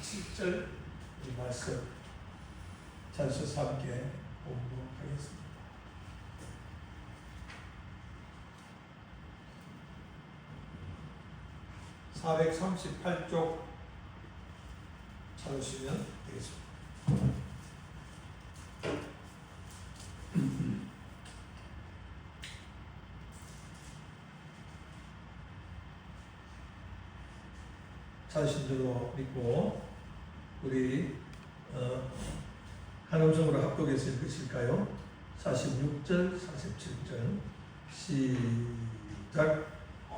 47절 이 말씀 자주서 함께 공부하겠습니다. (438쪽) 찾으시면 되겠습니다. 찾으신 대로 믿고 우리 한 음성으로 합독해서 읽으실까요? 46절, 47절 시작.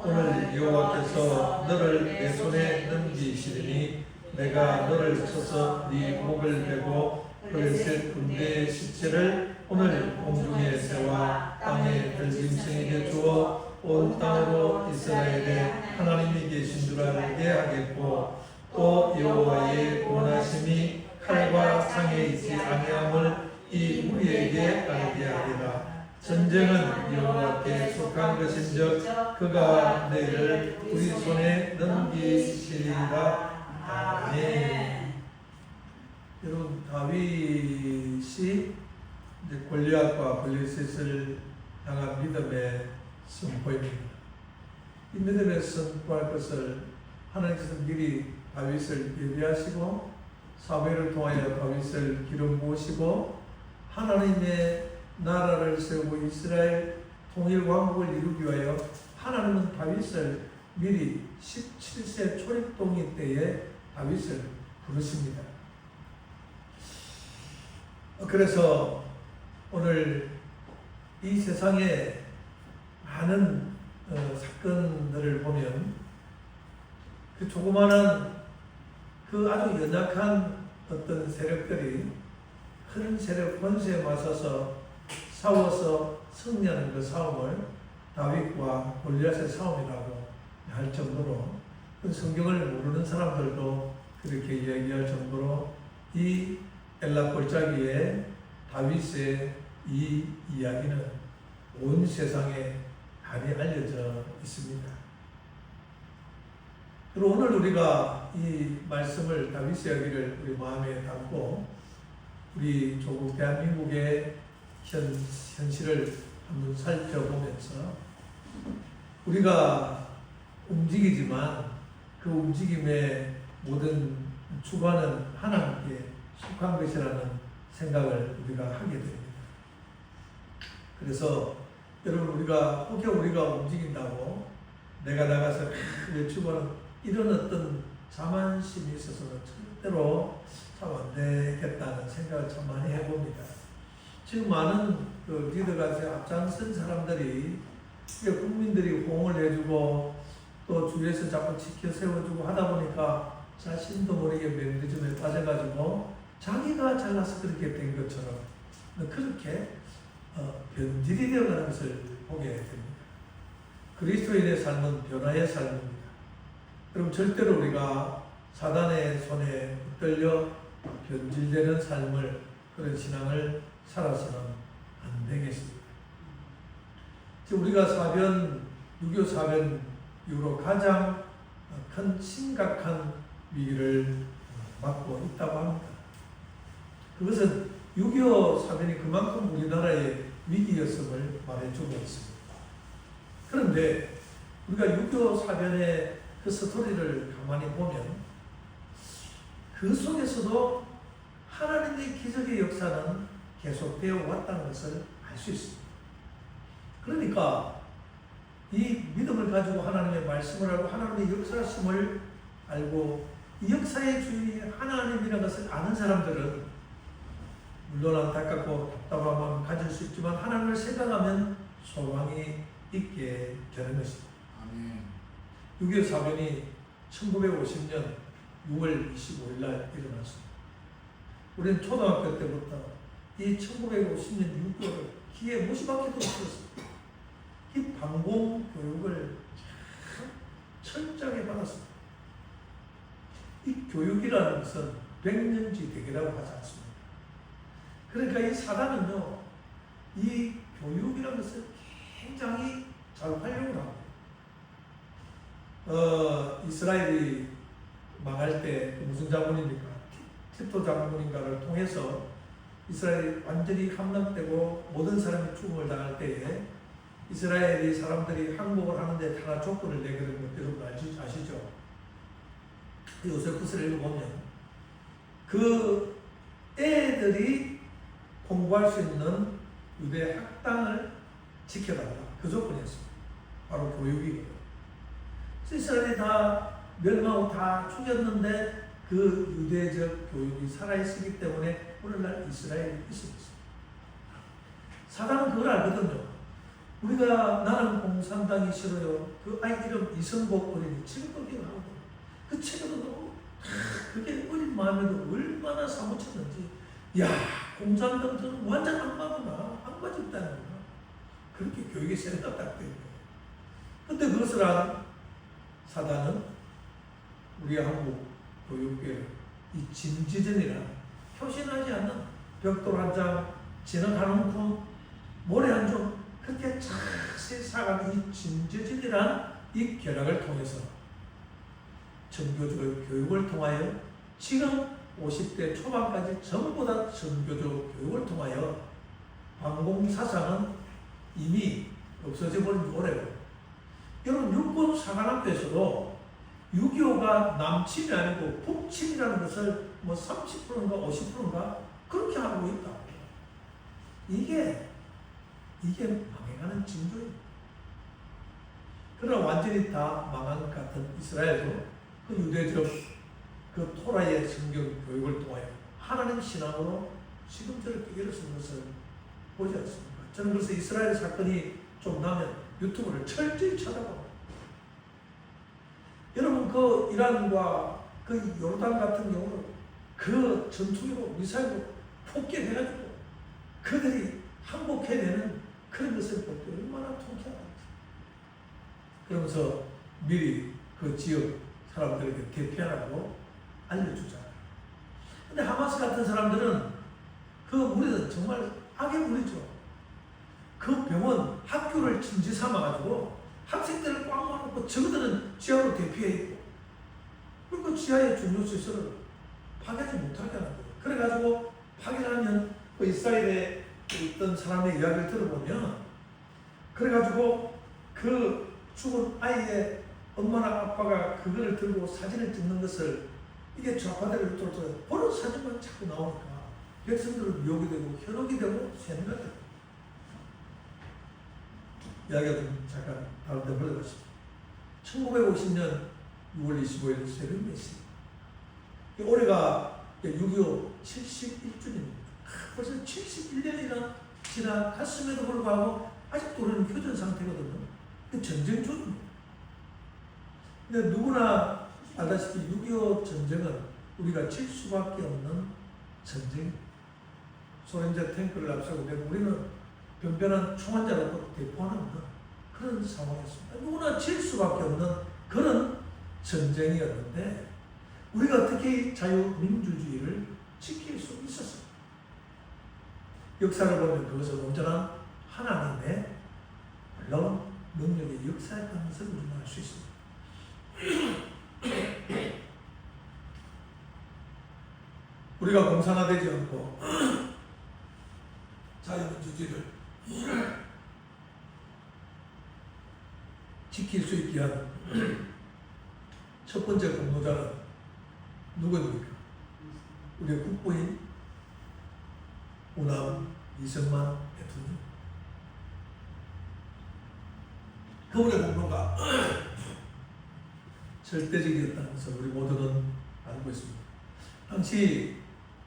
오늘 여호와께서 너를 내 손에 넘기시리니 내가 너를 쳐서 네 목을 베고 블레셋 군대의 시체를 오늘 공중에 세워 땅의 들짐승에게 주어 온 땅으로 이스라엘의 하나님이 계신 줄 알게 하겠고 또 여호와의 원하심이 칼과 상에 있지 아니함을 이 우리에게 알게 하리라. 전쟁은 여호와께 속한 것인즉 그가 너희를 우리 손에 넘기시리라. 아멘. 여러분, 다윗이 이제 골리앗과 블레셋을 향한 믿음의 선포입니다. 이 믿음의 선포할 것을 하나님께서 미리 다윗을 예비하시고 사무엘을 통하여 다윗을 기름 부으시고 하나님의 나라를 세우고 이스라엘 통일 왕국을 이루기 위하여 하나님은 다윗을 미리 17세 초립동의 때에 다윗을 부르십니다. 그래서 오늘 이 세상에 많은 사건들을 보면 그 조그마한 그 아주 연약한 어떤 세력들이 큰 세력 권세에 맞서서 싸워서 승리하는 그 싸움을 다윗과 골리앗의 싸움이라고 할 정도로 성경을 모르는 사람들도 그렇게 이야기할 정도로 이 엘라 골짜기에 다윗의 이 이야기는 온 세상에 많이 알려져 있습니다. 그리고 오늘 우리가 이 말씀을 다윗의 이야기를 우리 마음에 담고 우리 조국 대한민국의 현실을 한번 살펴보면서 우리가 움직이지만 그 움직임의 모든 주관은 하나님께 속한 것이라는 생각을 우리가 하게 됩니다. 그래서 여러분, 우리가 움직인다고 내가 나가서 외치고는 이런 어떤 자만심이 있어서는 절대로 참 안 되겠다는 생각을 참 많이 해봅니다. 지금 많은 그 리더가 앞장선 사람들이 국민들이 호응을 해주고 또 주위에서 자꾸 지켜 세워주고 하다 보니까 자신도 모르게 매니즘에 빠져가지고 자기가 잘나서 그렇게 된 것처럼 그렇게 변질이 되어가는 것을 보게 됩니다. 그리스도인의 삶은 변화의 삶입니다. 그럼 절대로 우리가 사단의 손에 붙들려 변질되는 삶을, 그런 신앙을 살아서는 안 되겠습니다. 지금 우리가 6.25 사변 이후로 가장 큰 심각한 위기를 맞고 있다고 합니다. 그것은 6.25 사변이 그만큼 우리나라의 위기였음을 말해주고 있습니다. 그런데 우리가 6.25 사변의 그 스토리를 가만히 보면 그 속에서도 하나님의 기적의 역사는 계속되어 왔다는 것을 알 수 있습니다. 그러니까 이 믿음을 가지고 하나님의 말씀을 알고 하나님의 역사심을 알고 이 역사의 주인이 하나님이라는 것을 아는 사람들은 물론 안타깝고 답답한 마음을 가질 수 있지만 하나님을 생각하면 소망이 있게 되는 것입니다. 6.25 사변이 1950년 6월 25일 날 일어났습니다. 우리는 초등학교 때부터 이 1950년 6.25를 귀에 못이 박히도록 들었습니다. 이 방공 교육을 참 철저하게 받았습니다. 이 교육이라는 것은 백년지 대계라고 하지 않습니다. 그러니까 이 사단은요, 이 교육이라는 것을 굉장히 잘 활용을 합니다. 이스라엘이 망할 때 무슨 장군입니까? 티토 장군인가를 통해서 이스라엘이 완전히 함락되고 모든 사람이 죽음을 당할 때에 이스라엘이 사람들이 항복을 하는데 하나 조건을 내걸은 것 여러분 아시죠? 요세푸스를 읽어보면 그 애들이 공부할 수 있는 유대 학당을 지켜달라. 그 조건이었습니다. 바로 교육이거든요. 이스라엘이 다 멸망하고 다 죽였는데 그 유대적 교육이 살아있기 때문에 오늘날 이스라엘이 있습니다. 사단은 그걸 알거든요. 우리가 나는 공산당이 싫어요. 그 아이 이름 이성복 어린이 지금도 기억하고 그 책에도 너무 그게 어린 마음에도 얼마나 사무쳤는지 야 공산당 저는 완전 악마구나 악마 집단이구나 그렇게 교육에 세뇌가 딱 되는 거예요. 근데 그것을 한 사단은 우리 한국 교육계를 이 진지전이란 표신하지 않는 벽돌 한 장, 진흙한 움큼, 모래 한 점 그렇게 자세히 사가는 이 진지전이란 이 결학을 통해서 전교조 교육을 통하여 지금 50대 초반까지 전부 다 전교조 교육을 통하여 반공사상은 이미 없어져 버린 지 오래고 여러분 육군 사관학교에서도 6.25가 남침이 아니고 북침이라는 것을 뭐 30%인가 50%인가 그렇게 하고 있다. 이게 망해가는 징조입니다. 그러나 완전히 다 망한 것 같은 이스라엘도 그 유대적 그 토라의 성경 교육을 통하여 하나님 신앙으로 지금 저렇게 일어선 것을 보지 않습니까? 저는 그래서 이스라엘 사건이 좀 나면 유튜브를 철저히 찾아봅니다. 여러분 그 이란과 그 요르단 같은 경우는 그 전투기로 미사일로 폭격해가지고 그들이 항복해내는 그런 것을 볼 때 얼마나 통쾌한지. 그러면서 미리 그 지역 사람들에게 대피하라고 알려주잖아요. 근데 하마스 같은 사람들은 그 무리는 정말 악의 무리죠. 그 병원 학교를 진지 삼아가지고 학생들을 꽉 막아놓고 저들은 지하로 대피해 있고 그러니까 지하의 중요 시설을 파괴하지 못하게 하는 거예요. 그래가지고 파괴하면 그 이스라엘에 있던 사람의 이야기를 들어보면 그래가지고 그 죽은 아이의 엄마나 아빠가 그거를 들고 사진을 찍는 것을 이게 좌파들을 뚫어서 그런 사진만 자꾸 나오니까 백성들은 미혹이 되고 현혹이 되고 세뇌가 되고 이야기가 좀 잠깐 다른 데 흘러가시죠. 1950년 6월 25일 새벽 몇 시 올해가 6.25 71주년입니다. 벌써 71년이나 지나갔음에도 불구하고 아직도 우리는 휴전 상태거든요. 전쟁 중입니다. 근데 누구나 알다시피 6.25 전쟁은 우리가 질 수밖에 없는 전쟁입니다. 소련제 탱크를 앞서고 우리는 변변한 총환자로 대포하는 그런 상황이었습니다. 누구나 질 수밖에 없는 그런 전쟁이었는데 우리가 어떻게 자유민주주의를 지킬 수 있었습니까? 역사를 보면 그것은 온전한 하나님의 놀라운 능력의 역사였다는 것을 우리는 알 수 있습니다. 우리가 공산화되지 않고 자유민주주의를 지킬 수 있게 한 첫 번째 공로자는 누구입니까? 우리의 국부인 우남 이승만 대통령. 그분의 공로가 절대적이었다는 것을 우리 모두는 알고 있습니다. 당시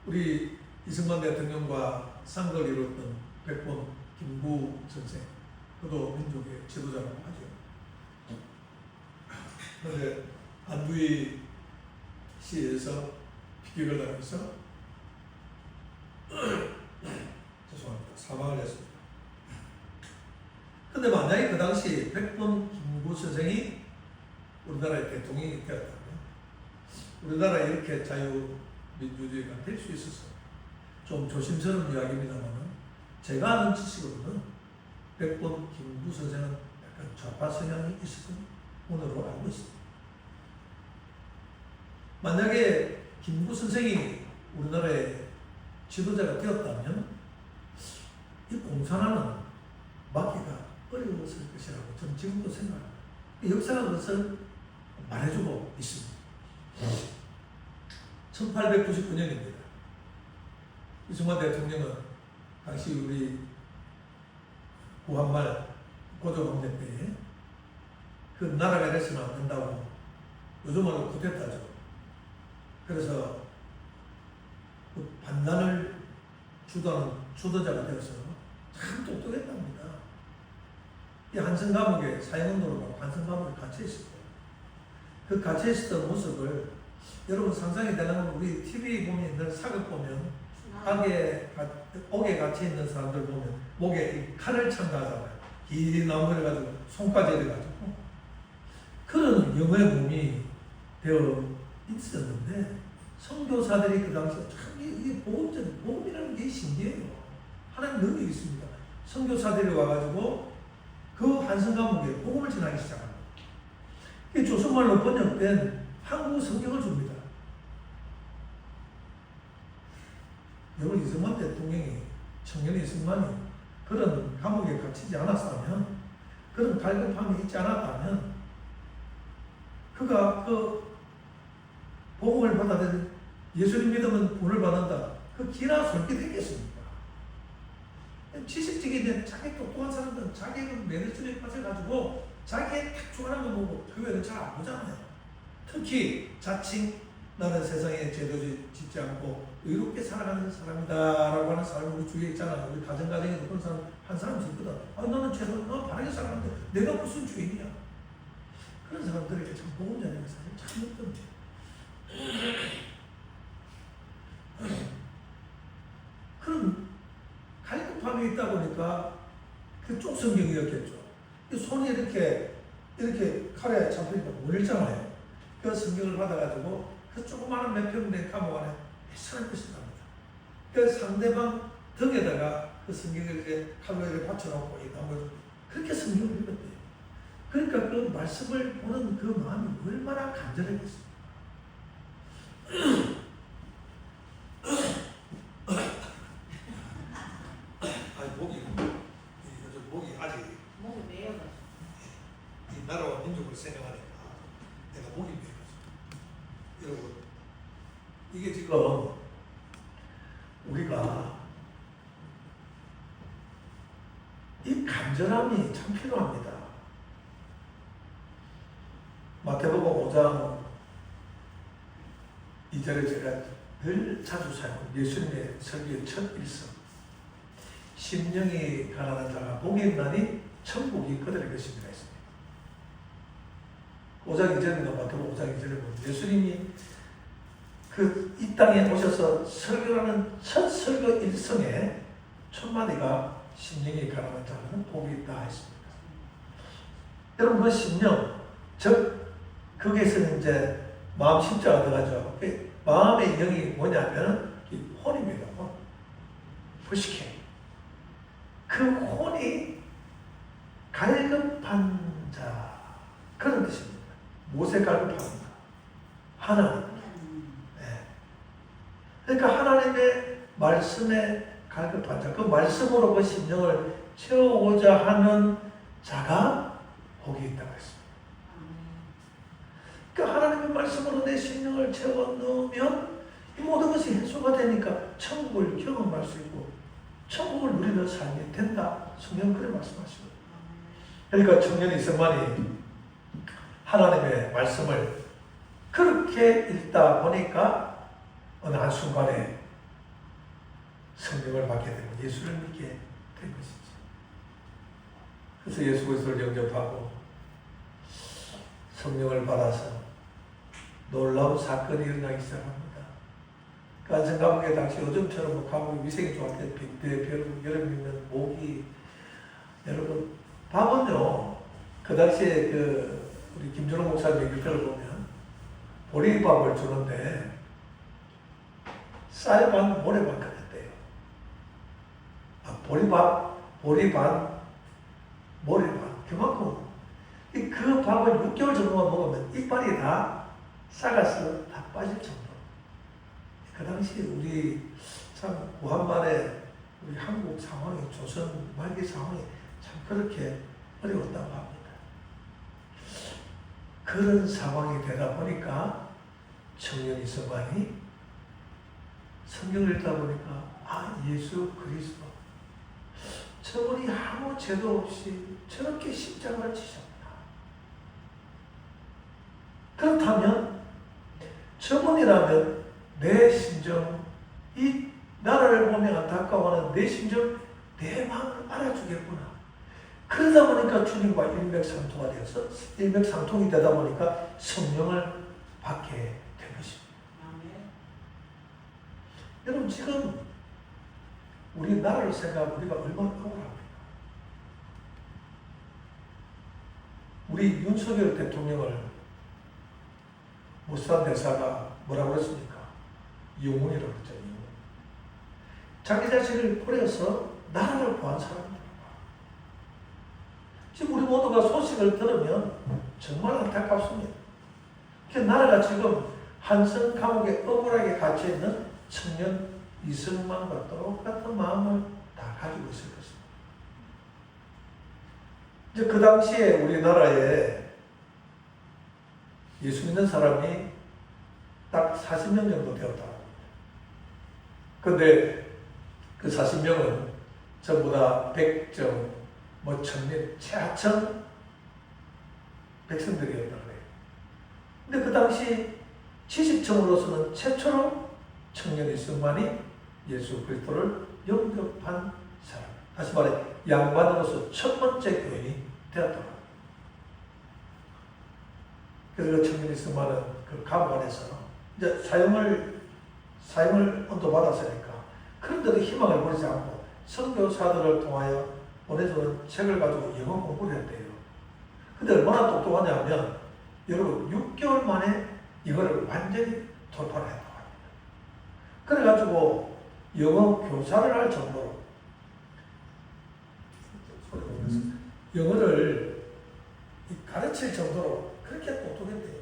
우리 이승만 대통령과 쌍걸 이뤘던 백본 김구 선생, 그도 민족의 지도자라고 하죠. 그런데 안두희 시에서 비격을 당해서 죄송합니다. 사망을 했습니다. 근데 만약에 그 당시 백본 김구 선생이 우리나라의 대통령이 되었다면 우리나라에 이렇게 자유민주주의가 될 수 있었어요. 좀 조심스러운 이야기입니다만 제가 아는 지식으로는 백본 김구 선생은 약간 좌파 성향이 있었던 분으로 알고 있습니다. 만약에 김구 선생이 우리나라의 지도자가 되었다면 이 공산화는 막기가 어려웠을 것이라고 저는 지금도 생각합니다. 역사가 그것을 말해주고 있습니다. 1899년입니다. 이승만 대통령은 당시 우리 구한말 고종합례 때에 그 나라가 이래서는 안 된다고 요즘으로 쿠데타죠. 그래서 그 반란을 주도하는 주도자가 되어서 참 똑똑했답니다. 이 한성 감옥에 사형운동으로 한성 감옥에 갇혀 있을 거예요. 그 갇혀 있었던 모습을 여러분 상상이 되는 우리 TV 보면 늘 사극 보면 옥에 갇혀 있는 사람들 보면 목에 칼을 찬다잖아요. 긴 나무를 가지고 손까지 해가지고 그런 영의 몸이 되어 있었는데 선교사들이 그 당시에 참 이게 복음이라는 게 신기해요. 하나님 능력이 있습니다. 선교사들이 와가지고 그 한성 감옥에 복음을 전하기 시작합니다. 이 조선말로 번역된 한국 성경을 줍니다. 여러분 이승만 대통령이 청년 이승만이 그런 감옥에 갇히지 않았다면 그런 갈급함이 있지 않았다면 그가 그 복음을 받아들인 예수님 믿으면 구원을 받는다. 그 기나 솔깃 했겠습니까? 지식적인 자기 똑똑한 사람들은 자기는 매너줄에 빠져가지고 자기의 딱 좋아하는 거 보고 교회를 잘 안 보잖아요. 특히 자칭 나는 세상에 죄도 짓지 않고 의롭게 살아가는 사람이다라고 하는 사람이 우리 주위에 있잖아. 우리 가정에도 그런 사람 한 사람씩 있거든. 너는 죄도 너 바르게 살아가는데 내가 무슨 죄인이야? 그런 사람들에게 참 복음 전하는 사실 참 힘듭니다. 그런 갈급함이 있다 보니까 그쪽 성경이었겠죠. 손이 이렇게 칼에 잡히니까 못 읽잖아요. 그 성경을 받아가지고 그 조그마한 몇 평 된 감옥 안에 배설할 것이 납니다. 그 상대방 등에다가 그 성경을 이렇게 칼로 이렇게 받쳐놓고 이 나무를 그렇게 성경을 읽었대요. 그러니까 그 말씀을 보는 그 마음이 얼마나 간절했겠습니까? 목이 아직 목이 메여가지고 이 나라와 민족을 생각하니까 내가 목이 메여가지고 여러분 이게 지금 우리가 이 간절함이 참 필요합니다. 마태복음 5장 2절에 제가 늘 자주 사용하는 예수님의 설교의 첫 일성 심령이 가난한 자가 복이 있나니 천국이 그들의 것입니다 했습니다. 5장 2절인가 마태복음 5장 2절에 보면 예수님이 이 땅에 오셔서 설교하는 첫 설교 일성에 첫 마디가 심령이 가난한 자는 복이 있다 했습니다. 여러분 그 심령 즉 거기에서는 이제 마음 십자가 들어가죠. 마음의 영이 뭐냐면 이 혼입니다. 혼. 부식해. 그 혼이 갈급한 자 그런 뜻입니다. 무엇에 갈급합니까? 하나님. 네. 그러니까 하나님의 말씀에 갈급한 자, 그 말씀으로 그 심령을 채우고자 하는 자가 복이 있다고 했습니다. 그러니까 하나님의 말씀으로 내 심령을 채워 넣으면 이 모든 것이 해소가 되니까 천국을 경험할 수 있고 천국을 누리며 살게 된다. 성경 그렇게 말씀하시고. 그러니까 청년 이승만이 하나님의 말씀을 그렇게 읽다 보니까 어느 한순간에 성령을 받게 되고 예수를 믿게 된 것이죠. 그래서 예수 그리스도를 영접하고 성령을 받아서 놀라운 사건이 일어나기 시작합니다. 한성 감옥에 당시 요즘처럼 감옥 위생이 좋을 때 빗대, 여름 있는 모기 여러분 밥은요 그 당시에 우리 김준호 목사님 일표를 보면 보리밥을 주는데 쌀반 모래반 같았대요. 보리반 모래반 그만큼 그 밥을 6개월 정도만 먹으면 이빨이 다 싹아서 다 빠질 정도. 그 당시 우리 참 무한말에 우리 한국 상황이, 조선 말기 상황이 참 그렇게 어려웠다고 합니다. 그런 상황이 되다 보니까 청년 이성만이 성경을 읽다 보니까 예수 그리스도 저분이 아무 죄도 없이 저렇게 십자가를 지셨구나. 그렇다면 저분이라면 내 심정, 이 나라를 보며 안타까워하는 내 심정, 내 마음을 알아주겠구나. 그러다 보니까 주님과 일맥상통이 되어서 일맥상통이 되다 보니까 성령을 받게 된 것입니다. 여러분 지금 우리 나라를 생각하면 우리가 얼마나 억울합니까? 우리 윤석열 대통령을 무스탄 대사가 뭐라고 그랬습니까? 영혼이라고 그랬죠. 영혼. 자기 자신을 버려서 나라를 구한 사람입니다. 지금 우리 모두가 소식을 들으면 정말 안타깝습니다. 나라가 지금 한성 감옥에 억울하게 갇혀있는 청년 이승만과 똑같은 마음을 다 가지고 있을 것입니다. 이제 그 당시에 우리나라에 예수 믿는 사람이 딱 40명 정도 되었다. 근데 그 40명은 전부 다 백정, 천민, 최하층 백성들이었다 그래요. 근데 그 당시 70층으로서는 최초로 청년 이승만이 예수 그리스도를 영접한 사람. 다시 말해 양반으로서 첫 번째 교인이 되었다. 그래서 그 청년 이승만은 그 감옥 안에서 이제 사형을 언도받았으니까 그런데도 희망을 버리지 않고 선교사들을 통하여 보내주는 책을 가지고 영어 공부를 했대요. 근데 얼마나 똑똑하냐면 여러분 6개월 만에 이거를 완전히 돌파를 했다고 합니다. 그래가지고 영어 교사를 할 정도로 영어를 가르칠 정도로 그렇게 똑똑했대요.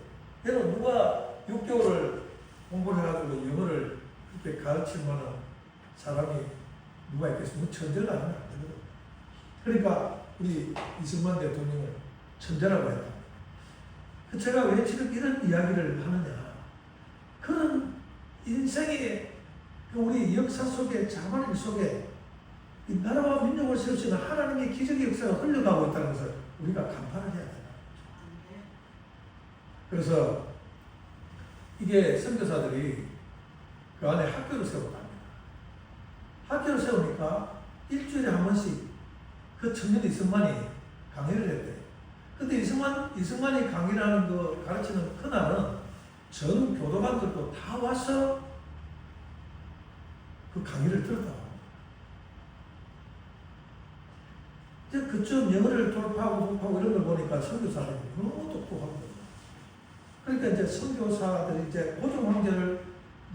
여러분 누가 6개월을 공부를 해가지고 영어를 이렇게 가르칠 만한 사람이 누가 있겠습니까? 천재가 아니면 안 되거든요. 그러니까 우리 이승만 대통령을 천재라고 했다. 제가 왜 지금 이런 이야기를 하느냐. 그런 인생의 우리 역사 속에, 자만일 속에 이 나라와 민족을 세울 수 있는 하나님의 기적의 역사가 흘러가고 있다는 것을 우리가 간파를 해야 된다. 그래서 이게 선교사들이 그 안에 학교를 세웠답니다. 학교를 세우니까 일주일에 한 번씩 그 청년 이승만이 강의를 했대요. 근데 이승만이 강의를 하는 거 가르치는 그날은 전 교도관들도 다 와서 그 강의를 들었다고 합니다. 이제 그쯤 영어를 돌파하고 이런 걸 보니까 선교사들이 너무 똑똑하거든요. 그러니까 이제 선교사들이 이제 고종 황제를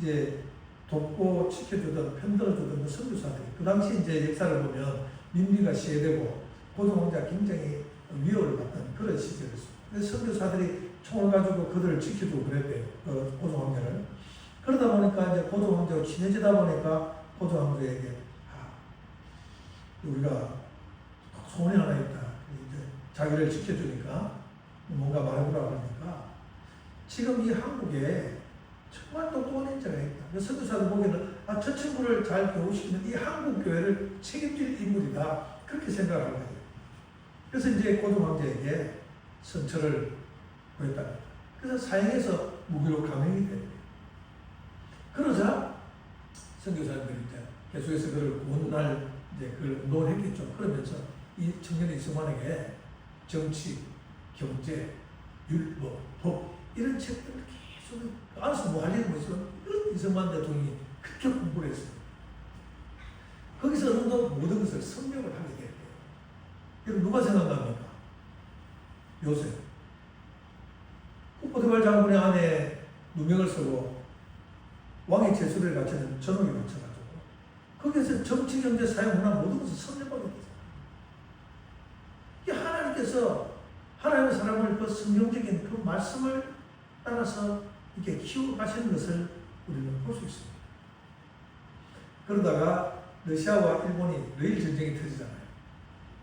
이제 돕고 지켜주던, 편들어주던 그 선교사들이 그 당시 이제 역사를 보면 민비가 시해되고 고종 황제가 굉장히 위협을 받던 그런 시절이었어요. 그래서 선교사들이 총을 가지고 그들을 지켜주고 그랬대요. 고종 황제를. 그러다 보니까 이제 고종 황제와 친해지다 보니까 고종 황제에게 우리가 소원이 하나 있다. 이제 자기를 지켜주니까 뭔가 말해보라고 하니까 지금 이 한국에 정말 똑똑한 인자가 있다. 선교사들 보기에는 저 친구를 잘 교육시키는 이 한국 교회를 책임질 인물이다. 그렇게 생각을 하는 거예요. 그래서 이제 고종 황제에게 선처를 구했답니다. 그래서 사형에서 무기로 감형이 됩니다. 그러자 선교사님들이 이제 계속해서 그를 구원할 이제 그걸 운동을 했겠죠. 그러면서 이 청년 이승만에게 정치, 경제, 율법, 법 이런 책들을 계속 알아서 뭐 할 일이 뭐 있어? 이승만 대통령이 그렇게 공부를 했어요. 거기서 어느 정도 모든 것을 설명을 하게 됐대요. 여러분 누가 생각납니까? 요셉. 포티발 장군의 아내 누명을 쓰고 왕의 제수를 갖추는 전옥에 맞춰가지고 거기에서 정치, 경제, 사회, 문화 모든 것을 설명하게 됐어요. 이 하나님께서 하나님의 사람을 그 성경적인 그 말씀을 따라서 이렇게 키워가시는 것을 우리는 볼 수 있습니다. 그러다가 러시아와 일본이 러일 전쟁이 터지잖아요.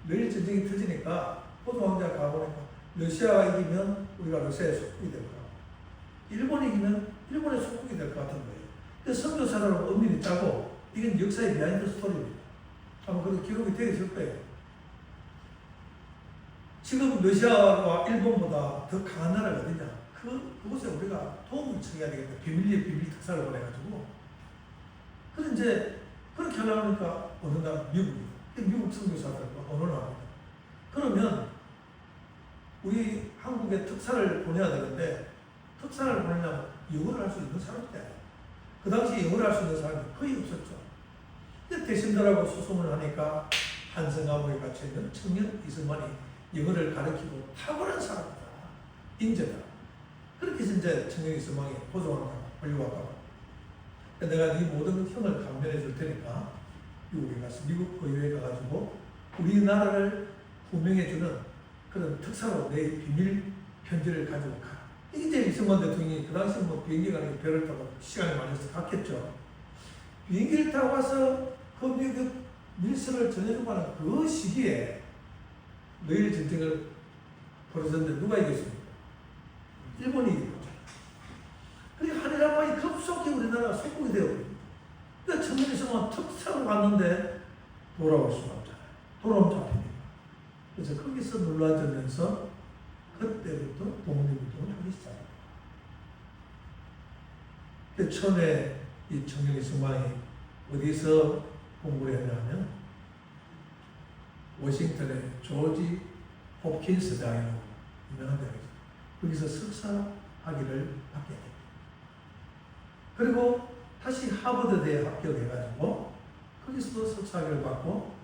러일 전쟁이 터지니까 포도 왕자 가보니까 러시아가 이기면 우리가 러시아의 속국이 될 거고, 일본이 이기면 일본의 속국이 될 것 같은 거예요. 그래서 선교사라고 엄밀히 짜고 이건 역사의 비하인드 스토리입니다. 아마 그런 기록이 되어 있을 거예요. 지금 러시아와 일본보다 더 강한 나라가 어디냐? 그곳에 우리가 도움을 청해야 되겠다. 비밀리에 비밀 특사를 보내가지고. 그래서 이제 그렇게 하려니까 어느 날 미국입니다. 미국 선교사들과 언어를 합니다. 그러면 우리 한국에 특사를 보내야 되는데 특사를 보내려면 영어를 할 수 있는 사람이 돼야 돼요. 그 당시에 영어를 할 수 있는 사람이 거의 없었죠. 근데 대신들하고 소송을 하니까 한성감옥에 갇혀있는 청년 이승만이 영어를 가르치고 탁월한 사람이다. 인재다. 그렇게 해서 이제 청년 이승만이 보조원을 권유하다가 내가 네 모든 형을 감면해 줄 테니까 미국에 가서 미국 의회에 가가지고 우리나라를 구명해주는 그런 특사로 내 비밀 편지를 가지고 가. 이제 이승만 대통령이 그 당시 뭐 비행기 가는 게 배를 타고 시간이 많아서 갔겠죠. 비행기를 타고 와서 그 미국 밀서를 전해주고 하는 그 시기에 러일 전쟁을 벌여졌는데 누가 이겼습니까? 일본이 이겼죠. 그러니까 한일합방이 급속히 우리나라가 속국이 되어버립니다. 그러니까 청년이승만 특사로 갔는데 돌아올 수가 없잖아요. 돌아오면 잡힙니다. 그래서 거기서 놀라지면서 그때부터 독립운동을 하기 시작합니다. 그 처음에 이 청년이 승만이 어디서 공부를 했냐면 워싱턴의 조지 홉킨스 대학이라고 유명한 대학이죠. 거기서 석사학위를 받게 됩니다. 그리고 다시 하버드대에 합격해가지고 거기서도 석사학위를 받고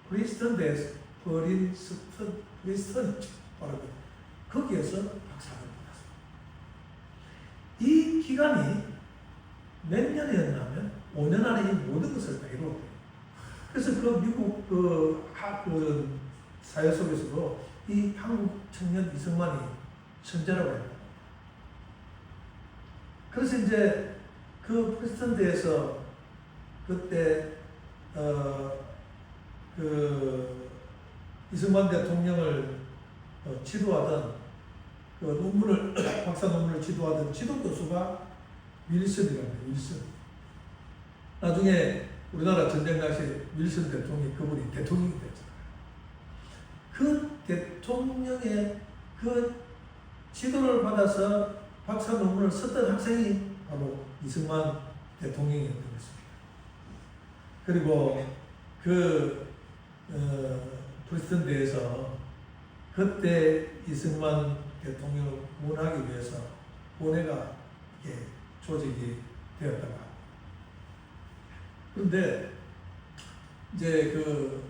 프린스턴대에서 프린스턴 거기에서 박사학위를 받았습니다. 이 기간이 몇 년이었냐면 5년 안에 이 모든 것을 다 이루었대요. 그래서 그 미국 그 사회 속에서도 이 한국 청년 이승만이 천재라고 합니다. 그래서 이제 그 프린스턴대에서 그때 그 이승만 대통령을 지도하던 그 논문을 박사 논문을 지도하던 지도 교수가 윌슨이랍니다. 윌슨. 나중에 우리나라 전쟁 당시에 윌슨 대통령이 그분이 대통령이 됐잖아요. 그 대통령의 그 지도를 받아서 박사 논문을 썼던 학생이 바로 이승만 대통령이었던 것입니다. 그리고 그 프린스턴대에서 그때 이승만 대통령을 구원하기 위해서 본회가 이렇게 조직이 되었다고 합니다. 그런데 이제 그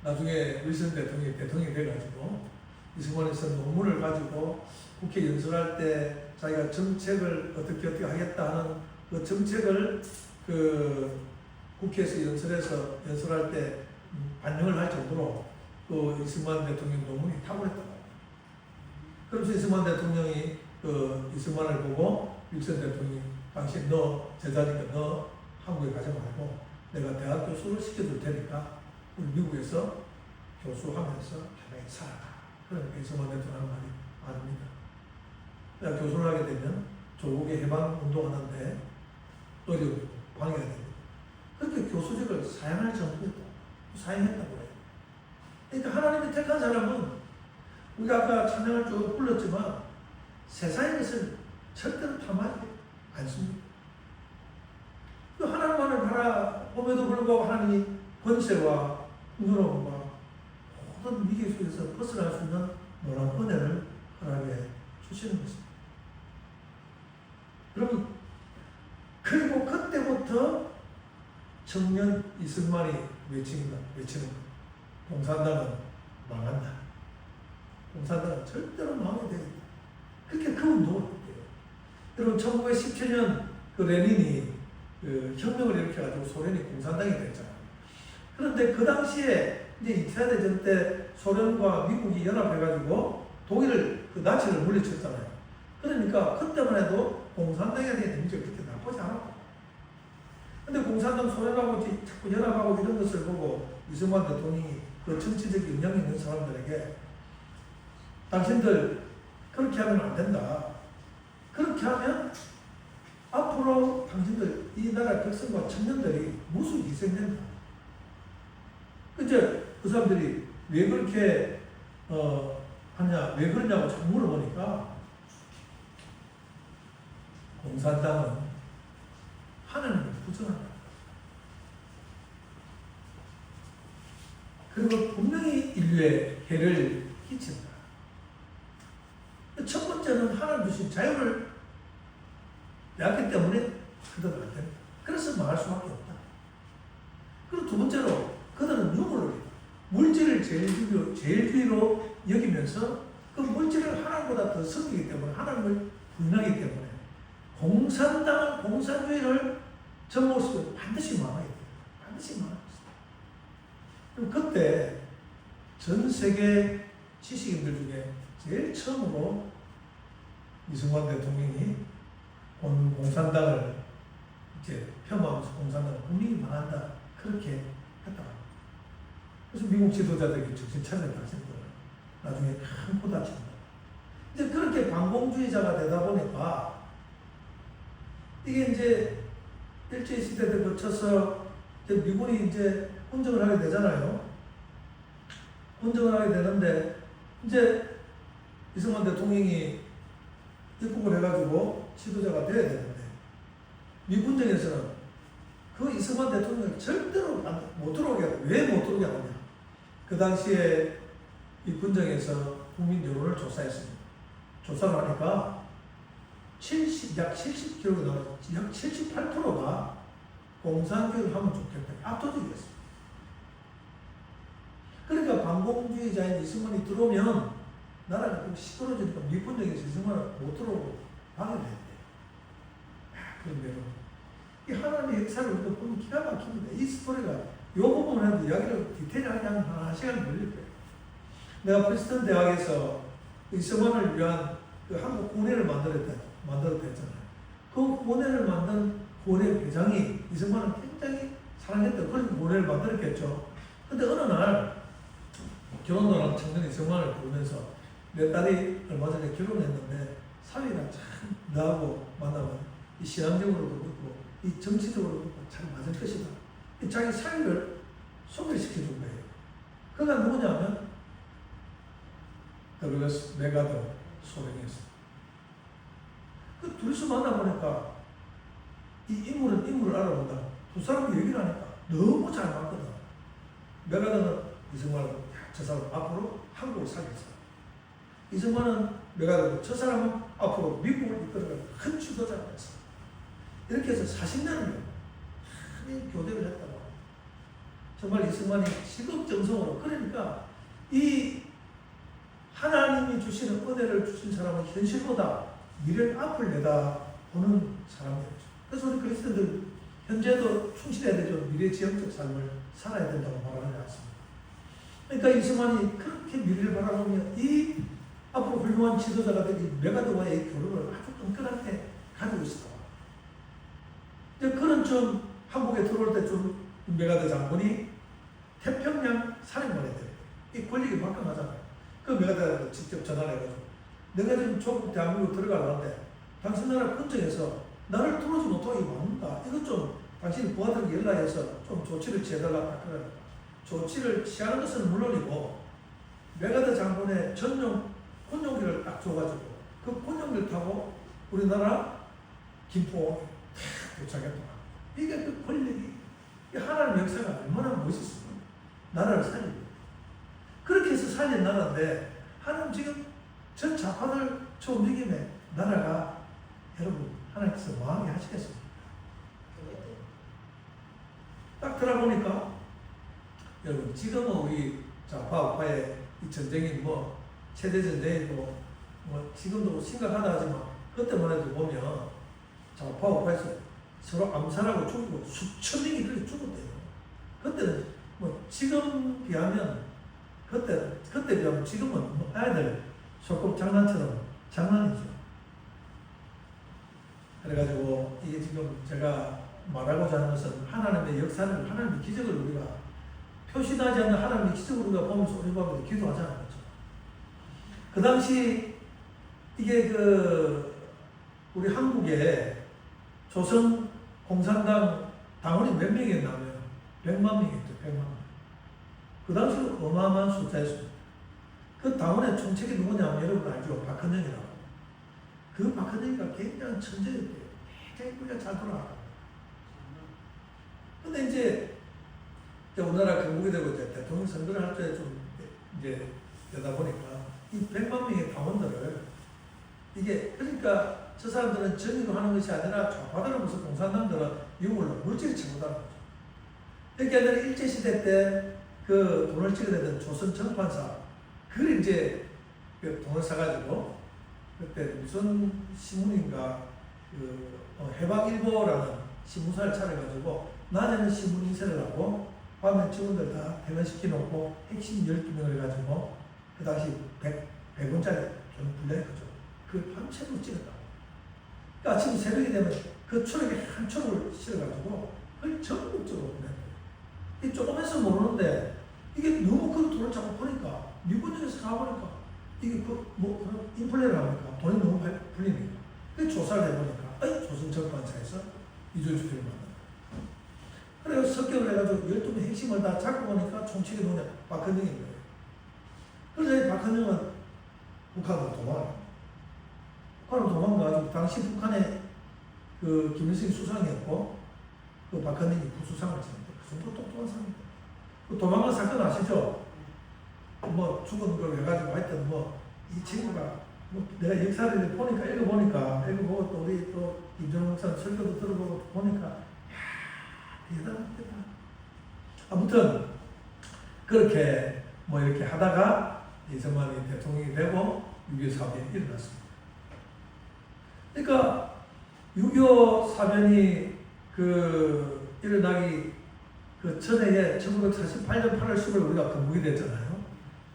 나중에 윌슨 대통령이 돼가지고 이승만이 쓴 논문을 가지고 국회 연설할 때 자기가 정책을 어떻게 하겠다 하는 그 정책을 그 국회에서 연설할 때 반영을 할 정도로 그 이승만 대통령 논문이 탁월했다고 합니다. 그래서 이승만 대통령이 그 이승만을 보고 윌슨 대통령이 당신 너 제자니까 너 한국에 가지 말고 내가 대학 교수를 시켜줄 테니까 우리 미국에서 교수하면서 편하게 살아라. 그러니까 이승만 대통령 말이 아닙니다. 내가 교수를 하게 되면 조국의 해방 운동하는데 어려운 방해가 됩니다. 그렇게 교수직을 사양할 정도로 사양했다고 해요. 그러니까 하나님이 택한 사람은 우리가 아까 찬양을 쭉 불렀지만 세상의 것을 절대로 탐하지 않습니다. 그 하나님만을 바라봄에도 불구하고 하나님이 권세와 누름과 모든 위기 속에서 벗어날 수 있는 놀라운 은혜를 하나님께 주시는 것입니다. 여러분, 그리고 그때부터 청년 이승만이 외치는 것. 공산당은 망한다. 공산당은 절대로 망하게 되겠다. 그렇게 그 운동을 했대요. 여러분, 1917년 그 레닌이 그 혁명을 일으켜가지고 소련이 공산당이 됐잖아요. 그런데 그 당시에 이제 2차 대전 때 소련과 미국이 연합해가지고 독일을, 그 나치를 물리쳤잖아요. 그러니까 그때만 해도 공산당에 대한 이미지가 그렇게 나쁘지 않았고. 근데 공산당 소련하고 자꾸 연합하고 이런 것을 보고 이승만 대통령이 그 정치적 영향이 있는 사람들에게 당신들 그렇게 하면 안 된다. 그렇게 하면 앞으로 당신들 이 나라 백성과 청년들이 무수 희생된다. 이제 그 사람들이 왜 그렇게 하냐, 왜 그러냐고 자꾸 물어보니까 공산당은 하나님을 부정한다. 그리고 분명히 인류에 해를 끼친다. 첫 번째는 하나님 주신 자유를 빼앗기 때문에 그들은 안 된다. 그래서 망할 수밖에 없다. 그리고 두 번째로 그들은 유물을 물질을 제일주의로 여기면서 그 물질을 하나님보다 더 섬기기 때문에 하나님을 부인하기 때문에 공산당은 공산주의를 접목시키면 반드시 망해야 돼요. 반드시 망할 수 있어요. 그럼 그때 전 세계 지식인들 중에 제일 처음으로 이승만 대통령이 공산당을 이제 폄하하면서 공산당은 분명히 망한다. 그렇게 했다. 그래서 미국 지도자들이 정신 차렸다 하신 거예요. 나중에 큰 포 다친다. 이제 그렇게 반공주의자가 되다 보니까 이게 이제 일제시대를 거쳐서 이제 미군이 이제 혼정을 하게 되잖아요. 혼정을 하게 되는데 이제 이승만 대통령이 입국을 해가지고 지도자가 돼야 되는데 미군정에서는 그 이승만 대통령을 절대로 못 들어오게 하고 왜 못 들어오게 하느냐. 그 당시에 이 군정에서 국민 여론을 조사했습니다. 조사를 하니까 약 70kg가 나와서 약 78%가 공산주의를 하면 좋겠다. 압도적이었습니다. 그러니까 반공주의자인 이승만이 들어오면 나라가 좀 시끄러지니까 미군정에서 이승만을 못 들어오고 방해됐대요. 그런데요. 이 하나님의 역사를 우리가 보면 기가 막힙니다. 이 스토리가 이 부분을 해도 이야기를 디테일하게 하면 한 시간 걸릴 거예요. 내가 프린스턴 대학에서 이승만을 위한 그 한국 군회를 만들었다 했잖아요. 그 군회를 만든 군회 회장이 이승만을 굉장히 사랑했다. 그런 군회를 만들었겠죠. 근데 어느 날 결혼하는 청년 이승만을 부르면서 내 딸이 얼마 전에 결혼했는데 사위가 참 너하고 만나면 이 신앙적으로도 그렇고 이 정치적으로도 그렇고 잘 맞을 것이다. 자기 사위를 소개시켜준 거예요. 그가 누구냐면 더글라스 메가더 소령이었어요. 그 둘이서 만나보니까 이 인물은 인물을 알아본다. 두 사람이 얘기를 하니까 너무 잘 맞거든. 메가더는 이승만을 저 사람 앞으로 한국을 살겠어. 이승만은 메가더고 저 사람은 앞으로 미국을 이끌어갈 큰 지도자가 됐어. 이렇게 해서 40년을 큰 교대를 했다고. 정말 이승만이 시급정성으로 그러니까 이 하나님이 주시는 은혜를 주신 사람은 현실보다 미래를 앞을 내다보는 사람이었죠. 그래서 우리 그리스도인들 현재도 충실해야 되죠. 미래지향적 삶을 살아야 된다고 말하지 않습니다. 그러니까 이승만이 그렇게 미래를 바라보며 이 앞으로 훌륭한 지도자가 된 이 메가더와의 교류를 아주 끈끈하게 가지고 있었다. 이제 그런 좀 한국에 들어올 때좀 메가더 장군이 태평양 사령관이 돼요. 이 권력이 바꿔나잖아요. 그 메가더한테 직접 전화를 해가지고 내가 지금 조국 대한민국 들어가려는데 당신 나라 군정에서 나를 들어오지 못하게 막는다. 이것 좀 당신이 부하들에게 연락해서 좀 조치를 취해달라. 그러니까 조치를 취하는 것은 물론이고 메가더 장군의 전용 군용기를 딱 줘가지고 그 군용기를 타고 우리나라 김포에 도착했다. 이게 그 권력이 하나님의 역사가 얼마나 멋있습니까? 나라를 살리고 그렇게 해서 살린 나라인데 하나님 지금 전 좌파들 저 움직임에 나라가 여러분 하나님께서 망하게 하시겠습니까? 딱 들어보니까 여러분 지금은 우리 좌파 우파의 이 전쟁이 뭐 세대 전쟁이고 뭐 지금도 심각하다 하지만 그때만 해도 보면 좌파 우파에서 서로 암살하고 죽이고 수천 명이 그렇게 죽었대요. 그때는 뭐 지금 비하면 그때 비하면 지금은 뭐 아이들 소꿉 장난처럼 장난이죠. 그래가지고 이게 지금 제가 말하고자 하는 것은 하나님의 역사를, 하나님의 기적을 우리가 표시하지 않는 하나님의 기적을 우리가 보면서 우리 보면서 기도하자는 거죠. 그 당시 이게 우리 한국에 조선 공산당 당원이 몇 명이었냐면 100만 명이었죠. 100만 명. 그 당시로 어마어마한 숫자였습니다. 그 당원의 총책이 누구냐면 여러분 알죠? 박헌영이라고. 그 박헌영이가 굉장히 천재였대요. 굉장히 우리가 잘 돌아가요. 근데 이제 우리나라 건국이 되고 이제 대통령 선거를 할 때 좀 이제 되다 보니까 이 100만 명의 당원들을 이게 그러니까 저 사람들은 정의로 하는 것이 아니라 좌파들은 무슨 공산당들은 이걸로 물질을 채우다는 거죠. 그러니까 옛날에 일제시대 때 그 돈을 찍어내던 조선 정판사 그걸 이제 돈을 사가지고 그때 무슨 신문인가 해방일보라는 신문사를 차려가지고 낮에는 신문 인쇄를 하고 밤에 직원들 다 퇴근시켜 놓고 핵심 12명을 가지고 그 당시 100원짜리 좀 불려했거죠. 그걸 밤새도록 찍었다고. 그러니까 아침 새벽이 되면 그 초록에 한 초록을 실어가지고 그걸 전국적으로 보냈대요. 이 조금해서 모르는데 이게 너무 그 돈을 자꾸 보니까 미국에서 가보니까 이게 그런 인플레를 하니까 돈이 너무 풀리니까 그 조사를 해보니까 조선 정관사에서 이조주기를 만났다. 그래서 습격을 해가지고 12명 핵심을 다 잡고 보니까 총책이 누구냐? 박헌영인 거예요. 그래서 박헌영은 북한으로 도망가요. 북한으로 도망가가지고 당시 북한의 그 김일성이 수상이었고 그 박헌영이 부수상을 지냈는데 그 정도로 똑똑한 사람입니다. 그 도망간 사건 아시죠? 뭐 죽은 걸 해가지고 하여튼 이 친구가 내가 역사를 보니까 읽어보고 또 우리 또 김정은 목사 설교도 들어보고 보니까 대단하다. 아무튼 그렇게 이렇게 하다가 이승만이 대통령이 되고 6.25 사변이 일어났습니다. 그러니까 6.25 사변이 일어나기 전에 1948년 8월 10일 우리가 건국이 됐잖아요.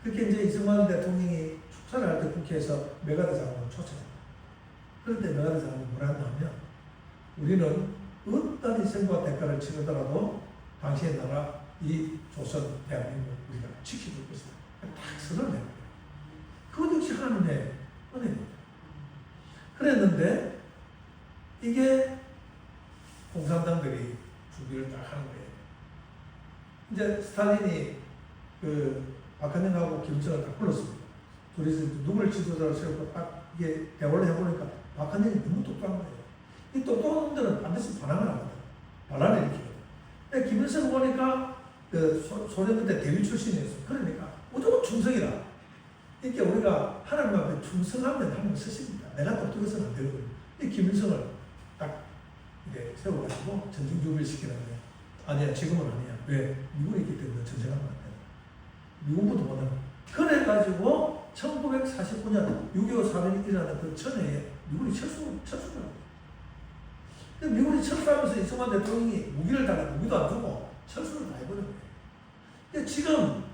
그렇게 이제 이승만 대통령이 축사를 할 때 국회에서 메가드 장관을 초청합니다. 그런데 메가드 장관이 뭐라 했냐면 우리는 어떤 희생과 대가를 치르더라도 당시의 나라 이 조선 대한민국 우리가 지켜줄 것이다. 딱 선언을 해요. 그것 역시 하나님의 은혜입니다. 그랬는데 이게 공산당들이 준비를 딱 하는 거예요. 이제 스탈린이 박헌영하고 김일성을 딱 불렀습니다. 둘이서 누구를 지도자로 세우고 딱 이게 대화를 해보니까 박헌영이 너무 똑똑한 거예요. 이 똑똑한 놈들은 반드시 반항을 하거든. 반란을 일으키거든. 근데 김일성 보니까 소련 때 대위 출신이었어. 그러니까 무조건 충성이라. 이렇게 우리가 하나님 앞에 충성하면 하나님 쓰십니다. 내가 똑똑해서는 안 되거든요. 이 김일성을 딱 이제 세워가지고 전쟁 준비를 시키는 거예요. 아니야, 지금은 아니야. 왜? 미군이 있기 때문에 전쟁하면 안 돼. 미군부터 못하는 거야. 그래가지고 1949년 6.25 사변이 일어나는 그 전에 미군이 철수를 하고. 근데 미군이 철수하면서 이승만 대통령이 무기를 달라 무기도 안 주고 철수를 다 해버린 거예요. 근데 지금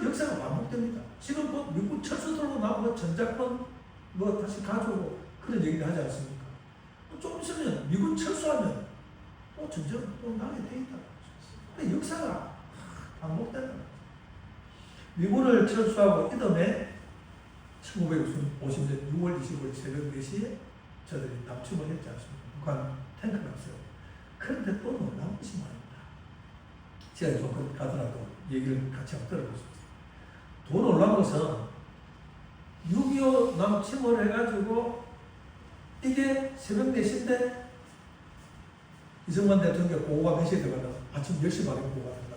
역사가 반복됩니다. 지금 미국 철수 들고 나오고 전작권 다시 가져오고 그런 얘기를 하지 않습니까? 조금 있으면 미군 철수하면 전쟁은 또 나게 돼 있다. 근데 역사가 반복된다. 미군을 철수하고 이듬해 1950년 6월 25일 새벽 4시에 저들이 납치를 했지 않습니까? 북한 탱크가 없어요. 그런데 또 놀라운 것이 말입니다. 제가 조금 가더라도 얘기를 같이 한번 들어보겠습니다. 더 놀라운 것은 6.25 남침을 해가지고 이게 새벽 4시인데 이승만 대통령 보고가 몇 시에 들어가나? 아침 10시 반에 보고가 들어갔대요.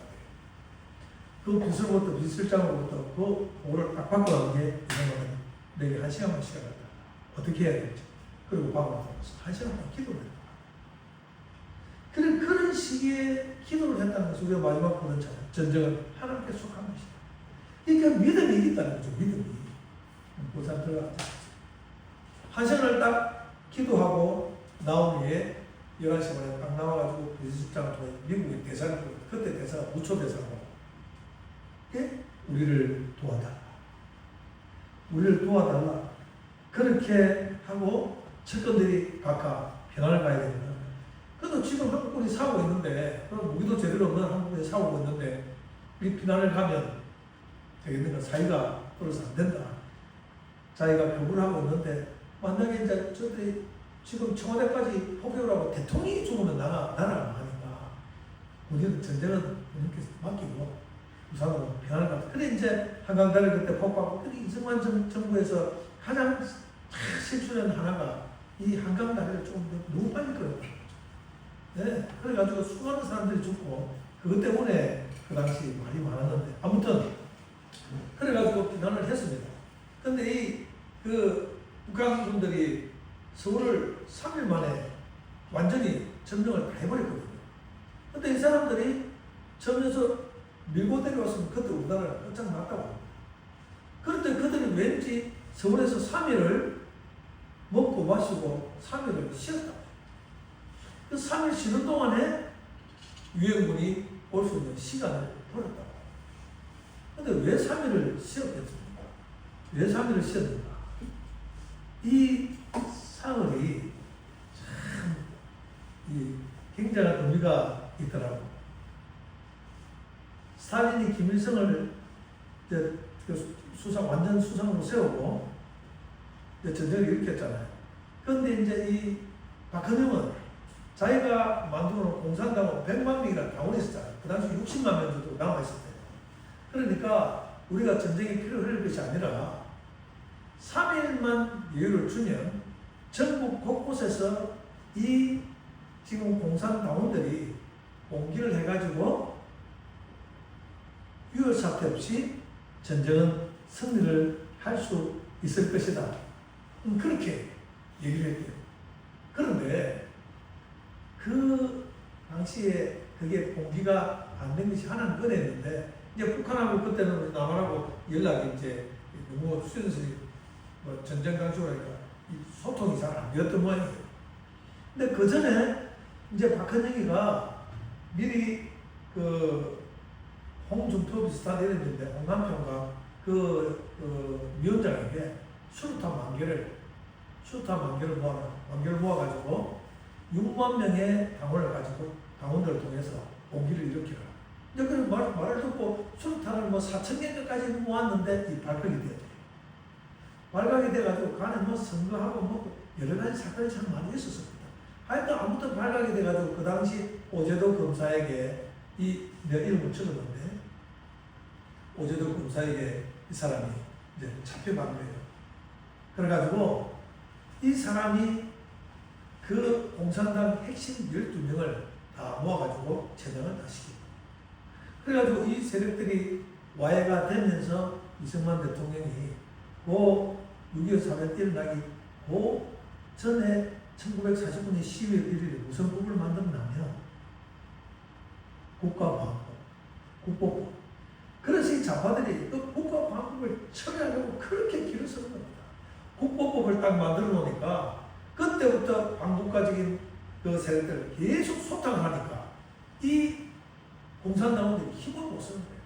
그 부서부터 비서실장으로부터 그 보고를 딱 받고 나온 게 이승만은 내게 1시간만 시간을 다 어떻게 해야 될지. 그리고 방을 들어서 1시간만 기도를 했다. 그런 시기에 기도를 했다는 것이 우리가 마지막 보는 전쟁은 하나님께 속한 것이다. 그러니까 믿음이 있다는 거죠. 믿음이. 보상 들어갔다. 1시간을 딱 기도하고 나온 후에 11시 반에 딱 나와가지고 비서실장을 통해 미국의 대사를 부르고 그때 대사가 무초대사고 우리를 도와달라. 우리를 도와달라. 그렇게 하고 측근들이 각각 평화를 가야 됩니다. 그래도 지금 한국군이 싸우고 있는데, 무기도 제대로 없는 한국군이 싸우고 있는데, 이 피난을 가면 되겠는가? 사이가 그래서 안 된다. 자기가 표구를 하고 있는데, 만약에 이제 저들이 지금 청와대까지 포격을 하고 대통령이 죽으면 나라가 망하니까, 우리는 전쟁은 이렇게 맡기고, 우선은 평화를 갖다. 그래, 이제 한강다리를 그때 폭파하고, 그래, 이승만 정부에서 가장 실수는 하나가 이 한강다리를 조금 너무 빨리 끌었다. 네, 그래가지고 수많은 사람들이 죽고, 그것 때문에 그 당시 말이 많았는데, 아무튼, 그래가지고 비난을 했습니다. 근데 북한군들이 서울을 3일 만에 완전히 점령을 다 해버렸거든요. 근데 이 사람들이 점에서 밀고 내려왔으면 그때 우리나라가 끝장났다고 합니다. 그런데 그들은 왠지 서울에서 3일을 먹고 마시고 3일을 쉬었다. 그 3일 쉬는 동안에 유엔군이 올 수 있는 시간을 벌었다. 근데 왜 3일을 쉬었겠습니까? 왜 3일을 쉬었는가? 이 사흘이 참 굉장한 의미가 있더라고. 스탈린이 김일성을 완전 수상으로 세우고 전쟁을 일으켰잖아요. 그런데 이제 이 박헌영은 자기가 만들어놓은 공산당은 100만 명이라는 당원이 있었잖아요. 그 당시 60만 명 정도 남아있을 때. 그러니까 우리가 전쟁이 필요할 것이 아니라 3일만 여유를 주면 전국 곳곳에서 이 지금 공산당원들이 봉기를 해가지고 유혈 사태 없이 전쟁은 승리를 할 수 있을 것이다. 그렇게 얘기를 했대요. 그런데 그 당시에 그게 봉기가 안 된 것이 하나는 은혜였는데, 이제 북한하고 그때는 남한하고 연락이 이제 너무 수준이 전쟁 강조를 하니까 소통이 잘 안 되었던 모양이에요. 근데 그 전에 이제 박헌영이가 미리 홍준표 비슷한 이름인데, 홍남표가 위원장에게 수류탄 만개를 모아가지고 6만 명의 당원을 가지고 당원들을 통해서 봉기를 일으키라. 근데 그 말을 듣고 수류탄을 4,000개까지 모았는데 이 발각이 되었대요. 발각이 돼가지고 간에 선거하고 여러 가지 사건이 참 많이 있었습니다. 하여튼 아무튼 발각이 돼가지고 그 당시 오제도 검사에게 내 이름을 적었는데, 오제도 검사에게 이 사람이 이제 잡혀간 거예요. 그래가지고 이 사람이 그 공산당 핵심 12명을 다 모아가지고 체장을 다 시킵니다. 그래가지고 이 세력들이 와해가 되면서 이승만 대통령이 그6.25 사변 일어나기 그 전에 1949년 12월 1일에 무슨 법을 만들었냐면 국가보안법, 국보법. 그래서 이 좌파들이 그 국가보안법을 처리하려고 그렇게 길을 쓰는 겁니다. 국보법을 딱 만들어 놓으니까 그때부터 반국가적인 그 세력들을 계속 소탕을 하니까 이 공산당원들이 힘을 못 쓰는 거예요.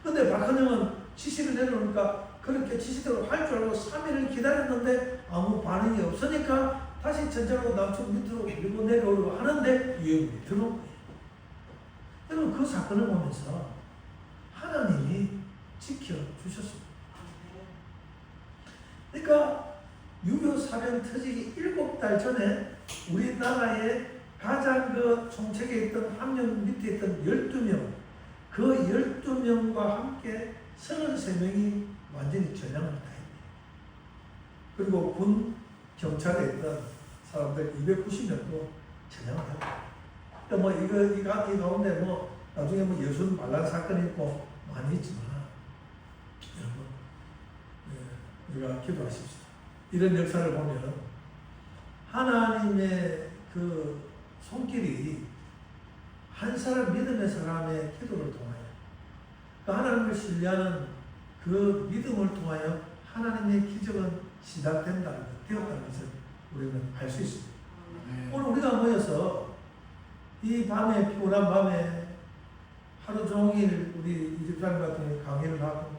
근데 박헌영은 지시를 내려오니까 그렇게 지시대로 할 줄 알고 3일을 기다렸는데 아무 반응이 없으니까 다시 전쟁으로 남쪽 밑으로 밀고 내려오려고 하는데 유엔군이 들어온 거예요. 여러분, 그 사건을 보면서 하나님이 지켜주셨습니다. 그러니까 6.25 사변 터지기 7달 전에 우리나라에 가장 그 총책에 있던 함령 밑에 있던 12명, 그 12명과 함께 33명이 완전히 전향을 다 했네요. 그리고 군, 경찰에 있던 사람들 290명도 전향을 했고, 이 가운데 나중에 예순 반란 사건이 있고 많이 있지만, 여러분, 우리가 기도하십시오. 이런 역사를 보면 하나님의 그 손길이 한 사람 믿음의 사람의 기도를 통하여, 그 하나님을 신뢰하는 그 믿음을 통하여 하나님의 기적은 시작된다는 것, 되었다는 것을 우리는 알 수 있습니다. 오늘 우리가 모여서 이 밤에, 피곤한 밤에 하루 종일 우리 이집사님 같은 강의를 하고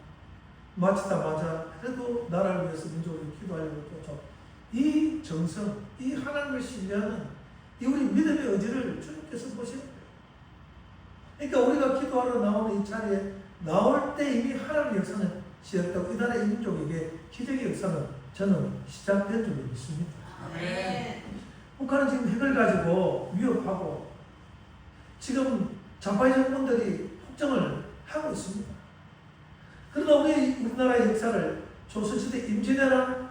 마치자마자 그래도 나라를 위해서 민족을 기도하려고 또 이 정성, 이 하나님을 신뢰하는 이 우리 믿음의 의지를 주님께서 보시는 거예요. 그러니까 우리가 기도하러 나오는 이 자리에 나올 때 이미 하나님의 역사는 시작되고 이 나라의 민족에게 기적의 역사는 저는 시작된 줄로 믿습니다. 네. 북한은 지금 핵을 가지고 위협하고 지금 좌파의 정권들이 폭정을 하고 있습니다. 그러나 우리나라의 역사를 조선시대 임진왜란,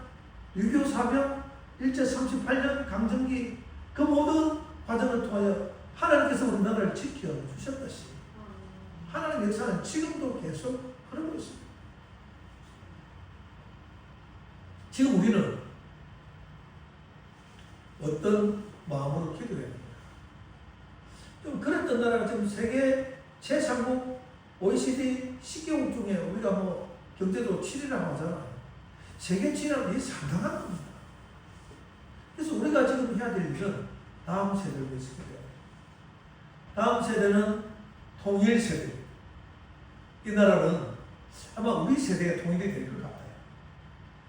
6.25 사병, 일제 38년 강점기 그 모든 과정을 통하여 하나님께서 우리나라를 지켜주셨듯이 하나님의 역사는 지금도 계속 흐르고 있습니다. 지금 우리는 어떤 마음으로 기도해야 합니까? 좀 그랬던 나라가 지금 세계 제3국 OECD 10개국 중에 우리가 뭐 경제도 7위라고 하잖아요. 세계 7위라는 게 상당한 겁니다. 그래서 우리가 지금 해야 될 일은 다음 세대를 위해서 기도해야 돼요. 다음 세대는 통일 세대. 이 나라는 아마 우리 세대가 통일이 될 것 같아요.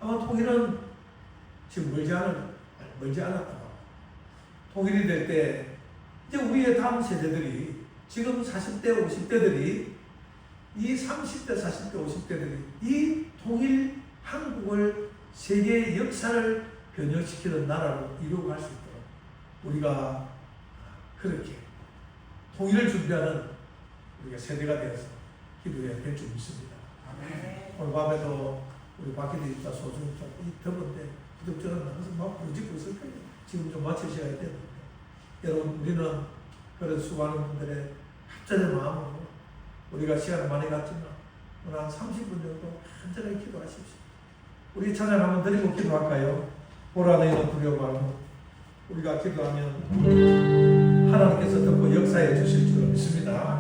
아마 통일은 지금 멀지 않았다고. 통일이 될 때 이제 우리의 다음 세대들이 지금 40대, 50대들이 이 30대, 40대, 50대들이 이 통일 한국을 세계의 역사를 변혁시키는 나라로 이루어갈 수 있도록 우리가 그렇게 통일을 준비하는 우리가 세대가 되어서 기도해야 될 줄 믿습니다. 네. 오늘 밤에도 우리 밖에 있다 소중히 이 더운데 부득저는 항상 막 부르짖고 있을 거예요. 지금 좀 마치셔야 되는데 여러분 우리는 그런 수고하는 분들의 합전의 마음으로 우리가 시간을 많이 갖지만 오늘 한 30분 정도 간절하게 기도하십시오. 우리 찬양 한번 드리고 기도할까요? 보라 너희는 두려워 말고 우리가 기도하면 하나님께서 듣고 역사해 주실 줄 믿습니다.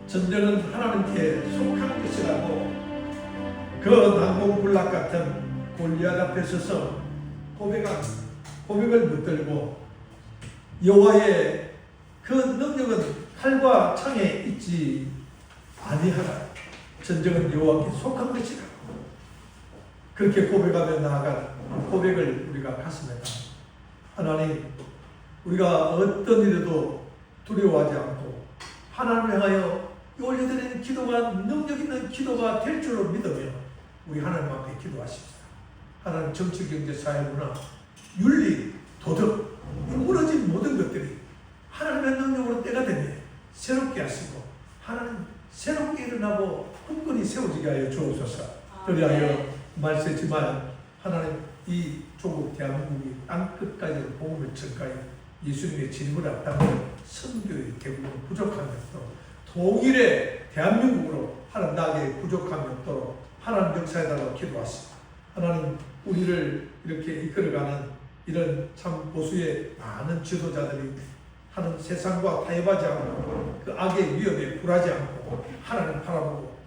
전쟁은 하나님께 속한 것이라고 그 난공불락 같은 골리앗 앞에 서서 고백을 붙들고 여호와의 그 능력은 칼과 창에 있지 아니하라. 전쟁은 여호와께 속한 것이라. 그렇게 고백하며 나아간 고백을 우리가 가슴에 담아 하나님, 우리가 어떤 일에도 두려워하지 않고 하나님을 향하여 올려드리는 기도가 능력 있는 기도가 될 줄로 믿으며 우리 하나님 앞에 기도하십시다. 하나님, 정치, 경제, 사회, 문화, 윤리, 도덕, 무너진 모든 것들이 하나님의 능력으로 때가 되면 새롭게 하시고 하나님 새롭게 일어나고 굳건히 세워지게 하여 주옵소서. 그리하여 말씀했지만 하나님, 이 조국 대한민국이 땅끝까지 복음을 전가해 예수님의 진입을 앞당겨 선교의 대부분 부족함이 없도록 통일의 대한민국으로 하나님 나에게 부족함이 없도록 하나님 역사해달라고 기도하시고 하나님, 우리를 이렇게 이끌어가는 이런 참 보수의 많은 지도자들이 하는 세상과 타협하지 않고 그 악의 위협에 굴하지 않고 하나님 바라보고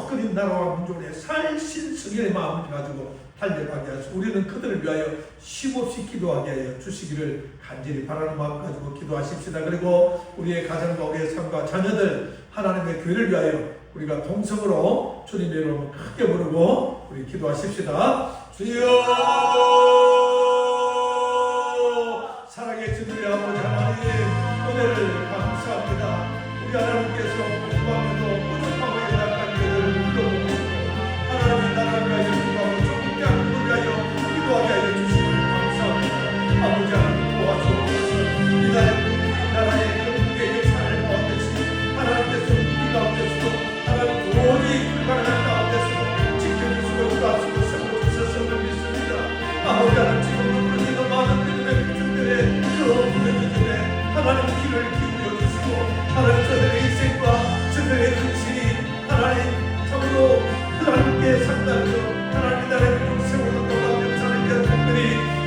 그린 나라와 민족을 위해 살신성일의 마음을 가지고 달려가게 하시고 우리는 그들을 위하여 쉼없이 기도하게 하여 주시기를 간절히 바라는 마음 가지고 기도하십시다. 그리고 우리의 가정과 우리의 삶과 자녀들 하나님의 교회를 위하여 우리가 동성으로 주님의 이름을 크게 부르고 우리 기도하십시다. 주여 살아계신 우리 아버지 하나님 은혜를 감사합니다. 우리 하나님께서 공부하면서 부족하고 연약한 교회를 불러보고 하나님의 나라를 위하여 기도하고 조금게 하는 위하여 기도하게 하여 주시기를 감사합니다. 아버지 하나님 도와주옵소서. 이 나라의 영국의 역사를 보았듯이 하나님께서 위기 가운데서도 하나님 도저히 불가능한 가운데서도 지켜주시고 인도하시고 세워주셨음을 믿습니다. 아버지 하나님 지금도 그렇게도 많은 믿음의 백성들의 그 부르짖음에 하나님 귀를 기울여 주시고 하나님 저들의 인생과 저들의 근신이 하나님 참으로 하나님께 상달하며 하나님 나라의 민족 세우는 동안 역사를 위한 분들이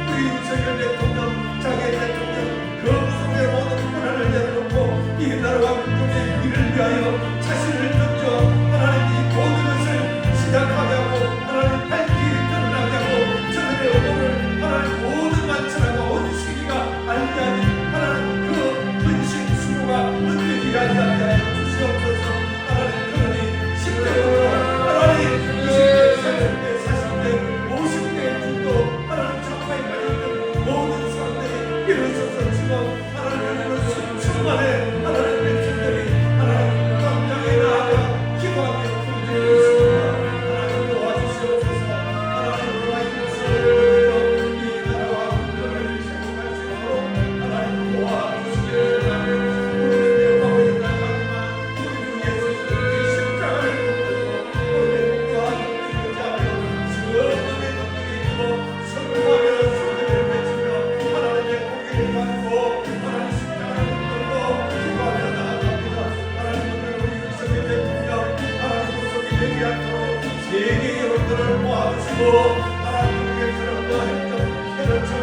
우리 윤석열 대통령 장애 대통령 그 무속의 모든 권한을 내려놓고 이 나라와 민족의 위를 위하여 자신을 던져 하나님 이 모든 것을 시작하게 하고 하나님 밝히 드러나게 하고 저들의 언어를 하나님 모든 만천하고 온 세계가 알게 하니 하나님 그 근신 수고가 은밀히 알게 하여 주시옵소서. 하나님 그러니 10대부터 하나님 20대, 30대, 40대, 50대 중도 하나님 참마에 걸려있는 모든 사람들이 일어서서 지금 하나님의 수많은 하나님 백성들이 하나님 광장에 나아가 기도하며 부르짖고 있습니다. 하나님 도와주시옵소서. 하나님 도와주시옵소서. 이 나라와 민족을 세워갈 수 있도록 하나님 도와주시기를 바라며 우리는 배워가고 있는 하지만 우리 주 예수 그리스도의 십자가를 붙들고 우리의 공부와 능력을 자며 성령의 능력이 있고 성공하며 성령을 외치며 하나님의 공의를 가지고 하나님 십자가를 붙들고 기도하며 나아갑니다. 하나님 오늘 우리 윤석열 대통령 하나님 구속이 되지 않도록 세계 여러분들을 모아주시고 하나님 국의 트럼프와 행정